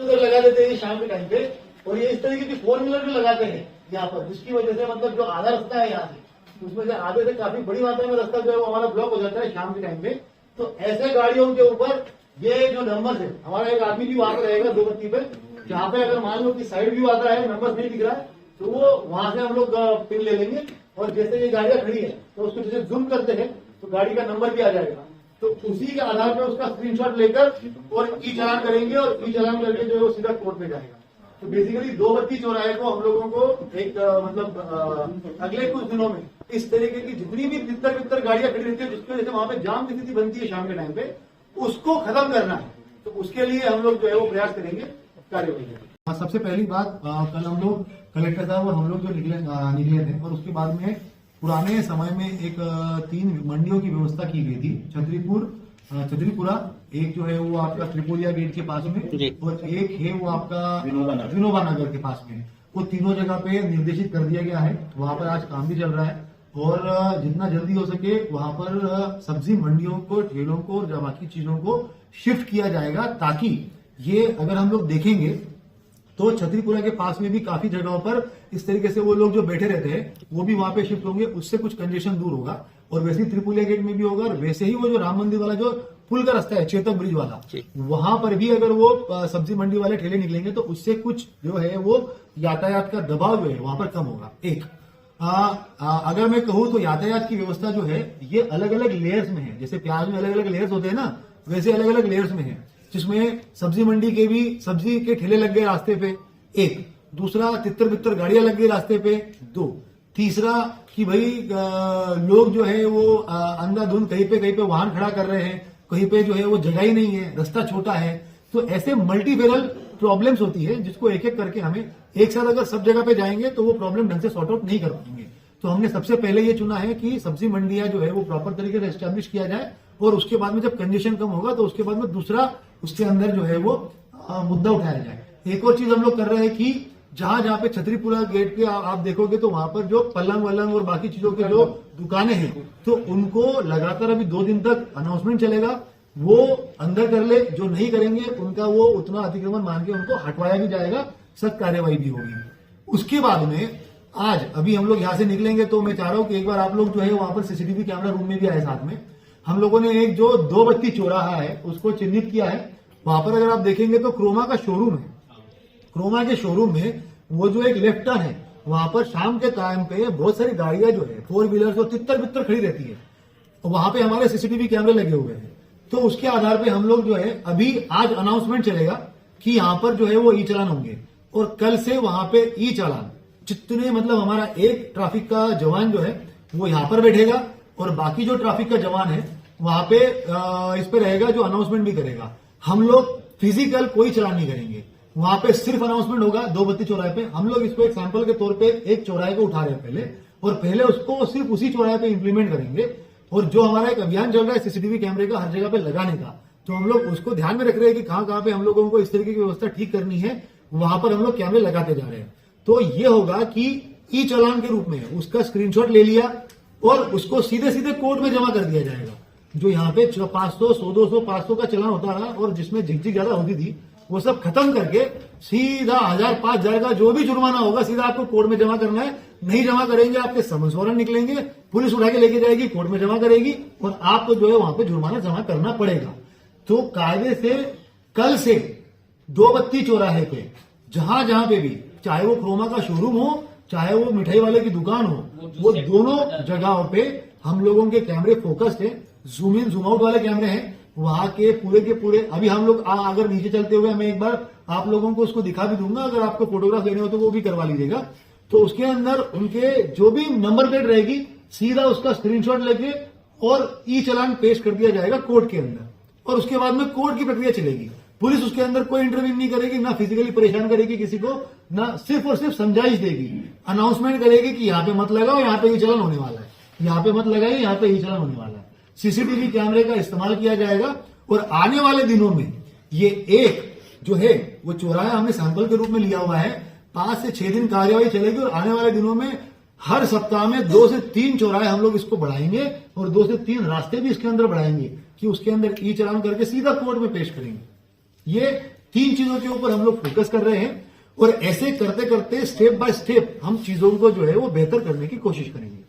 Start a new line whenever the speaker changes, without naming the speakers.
उधर लगा देते हैं शाम के टाइम पे, और ये इस तरीके की 4 व्हीलर भी लगाते हैं यहाँ पर, जिसकी वजह से मतलब जो आधा रास्ता है यहाँ से, उसमें से आधे से काफी बड़ी मात्रा में रास्ता जो है वो हमारा ब्लॉक हो जाता है शाम के टाइम पे। तो ऐसे गाड़ियों के ऊपर ये जो नंबर है, हमारा एक आदमी भी वहां पर रहेगा 2 बत्ती पे, जहाँ पे अगर मान लो कि साइड व्यू आता है, नंबर नहीं दिख रहा है, तो वो वहां से हम लोग पिन ले लेंगे, और जैसे ये गाड़ियां खड़ी है तो उसको जैसे जूम करते हैं तो गाड़ी का नंबर भी आ जाएगा, तो उसी के आधार पर उसका स्क्रीनशॉट लेकर और ई चालान करेंगे, और ई चालान करके जो है वो सीधा कोर्ट में जाएगा। तो बेसिकली 2 बत्ती चौराहे को हम लोगों को एक मतलब अगले कुछ दिनों में इस तरीके की जितनी भी तितर गाड़ियां खड़ी रहती है, जिसकी वजह से वहां पे जाम की स्थिति बनती है शाम के टाइम पे, उसको खत्म करना है। तो उसके लिए हम लोग जो है वो प्रयास करेंगे, कार्यवाही करेंगे। सबसे पहली बात, कल हम लोग कलेक्टर साहब और हम लोग जो निकले थे, और उसके बाद में पुराने समय में एक 3 मंडियों की व्यवस्था की गई थी, छतरीपुरा, एक जो है वो आपका त्रिपोलिया गेट के पास में, और एक है वो आपका विनोबा नगर के पास में। वो तीनों जगह पे निर्देशित कर दिया गया है, वहां पर आज काम भी चल रहा है, और जितना जल्दी हो सके वहां पर सब्जी मंडियों को, ठेलों को और बाकी चीजों को शिफ्ट किया जाएगा, ताकि ये अगर हम लोग देखेंगे तो छतरीपुरा के पास में भी काफी जगहों पर इस तरीके से वो लोग जो बैठे रहते हैं वो भी वहां पे शिफ्ट होंगे, उससे कुछ कंजेशन दूर होगा, और वैसे ही त्रिपुलिया गेट में भी होगा, और वैसे ही वो जो राम मंदिर वाला जो पुल का रास्ता है, चेतक ब्रिज वाला, वहां पर भी अगर वो सब्जी मंडी वाले ठेले निकलेंगे तो उससे कुछ जो है वो यातायात का दबाव जो है वहां पर कम होगा। एक अगर मैं कहूं तो यातायात की व्यवस्था जो है ये अलग अलग लेयर्स में है, जैसे प्याज में अलग अलग लेयर्स होते हैं ना, वैसे अलग अलग लेयर्स में है, जिसमें सब्जी मंडी के भी सब्जी के ठेले लग गए रास्ते पे, एक, दूसरा तितर गाड़ियां लग गई रास्ते पे, 2, तीसरा कि भाई लोग जो है वो अंधाधुंध कहीं पे वाहन खड़ा कर रहे हैं, कहीं पे जो है वो जगह ही नहीं है, रास्ता छोटा है, तो ऐसे मल्टीपेरल प्रॉब्लम्स होती है, जिसको एक एक करके हमें एक साथ अगर सब जगह पे जाएंगे तो वो प्रॉब्लम ढंग से सॉर्ट आउट नहीं कर पाएंगे। तो हमने सबसे पहले ये चुना है कि सब्जी मंडियां जो है वो प्रॉपर तरीके से एस्टेब्लिश किया जाए, और उसके बाद में जब कंजेशन कम होगा तो उसके बाद में दूसरा उसके अंदर जो है वो मुद्दा उठाया जाए। एक और चीज हम लोग कर रहे हैं कि जहां जहां पे छतरीपुरा गेट के आप देखोगे तो वहां पर जो पलंग वलंग और बाकी चीजों की जो दुकानें हैं, तो उनको लगातार अभी 2 दिन तक अनाउंसमेंट चलेगा, वो अंदर कर ले, जो नहीं करेंगे उनका वो उतना अतिक्रमण मान के उनको हटवाया भी जाएगा, सख्त कार्यवाही भी होगी। उसके बाद में आज अभी हम लोग यहां से निकलेंगे तो मैं चाह रहा हूं कि एक बार आप लोग जो है वहां पर सीसीटीवी कैमरा रूम में भी आए, साथ में हम लोगों ने एक जो 2 बत्ती चौराहा है उसको चिन्हित किया है। वहां पर अगर आप देखेंगे तो क्रोमा का शोरूम है, क्रोमा के शोरूम में वो जो एक लेफ्ट टर्न है, वहां पर शाम के टाइम पे बहुत सारी गाड़ियां जो है 4 व्हीलर और तितर खड़ी रहती है, वहां पे हमारे सीसीटीवी कैमरे लगे हुए हैं। तो उसके आधार पे हम लोग जो है अभी आज अनाउंसमेंट चलेगा कि यहां पर जो है वो ई चालान होंगे, और कल से वहां पे ई चालान जितने मतलब हमारा एक ट्रैफिक का जवान जो है वो यहां पर बैठेगा, और बाकी जो ट्रैफिक का जवान है वहां पे इस पे रहेगा जो अनाउंसमेंट भी करेगा। हम लोग फिजिकल कोई चालान नहीं करेंगे, वहां पे सिर्फ अनाउंसमेंट होगा 2 बत्ती चौराहे पे। हम लोग इसको एक सैंपल के तौर पे एक चौराहे को उठा रहे हैं पहले, और पहले उसको सिर्फ उसी चौराहे पे इंप्लीमेंट करेंगे, और जो हमारा एक अभियान चल रहा है सीसीटीवी कैमरे का हर जगह पे लगाने का, तो हम लोग उसको ध्यान में रख रहे हैं कि कहां पे हम लोगों को इस तरीके की व्यवस्था ठीक करनी है, वहां पर हम लोग कैमरे लगाते जा रहे हैं। तो ये होगा कि ई चालान के रूप में उसका स्क्रीनशॉट ले लिया और उसको सीधे सीधे कोर्ट में जमा कर दिया जाएगा। जो यहाँ पे 500, 100, 200, 500 का चलान होता रहा और जिसमें झिकझिक ज्यादा होती थी, वो सब खत्म करके सीधा 1000, 5000 का जो भी जुर्माना होगा सीधा आपको कोर्ट में जमा करना है। नहीं जमा करेंगे आपके समन्स वारंट निकलेंगे, पुलिस उठा के लेके जाएगी, कोर्ट में जमा करेगी, और आपको जो है वहां पे जुर्माना जमा करना पड़ेगा। तो कायदे से कल से 2 बत्ती चौराहे पे जहां जहां पे भी, चाहे वो क्रोमा का शोरूम हो, चाहे वो मिठाई वाले की दुकान हो, वो दोनों जगहों पे हम लोगों के कैमरे फोकस्ड है, जूम इन जूम आउट वाले कैमरे हैं वहां के पूरे। अभी हम लोग अगर नीचे चलते हुए मैं एक बार आप लोगों को उसको दिखा भी दूंगा, अगर आपको फोटोग्राफ लेने हो तो वो भी करवा लीजिएगा। तो उसके अंदर उनके जो भी नंबर प्लेट रहेगी, सीधा उसका स्क्रीनशॉट लेके और ई चालान पेश कर दिया जाएगा कोर्ट के अंदर, और उसके बाद में कोर्ट की प्रक्रिया चलेगी। पुलिस उसके अंदर कोई इंटरव्यू नहीं करेगी, ना फिजिकली परेशान करेगी किसी को, ना सिर्फ और सिर्फ समझाइश देगी, अनाउंसमेंट करेगी कि यहाँ पे मत लगाओ, यहाँ पे ई चालान होने वाला है, यहाँ पे मत लगाइए, यहाँ पे ई चालान होने वाला है। सीसीटीवी कैमरे का इस्तेमाल किया जाएगा, और आने वाले दिनों में ये एक जो है वो चौराहा हमने सैंपल के रूप में लिया हुआ है, 5 से 6 दिन कार्यवाही चलेगी, और आने वाले दिनों में हर सप्ताह में 2 से 3 चौराहे हम लोग इसको बढ़ाएंगे, और 2 से 3 रास्ते भी इसके अंदर बढ़ाएंगे कि उसके अंदर ई चालान करके सीधा कोर्ट में पेश करेंगे। ये 3 चीजों के ऊपर हम लोग फोकस कर रहे हैं और ऐसे करते करते स्टेप बाय स्टेप हम चीजों को जो है वो बेहतर करने की कोशिश करेंगे।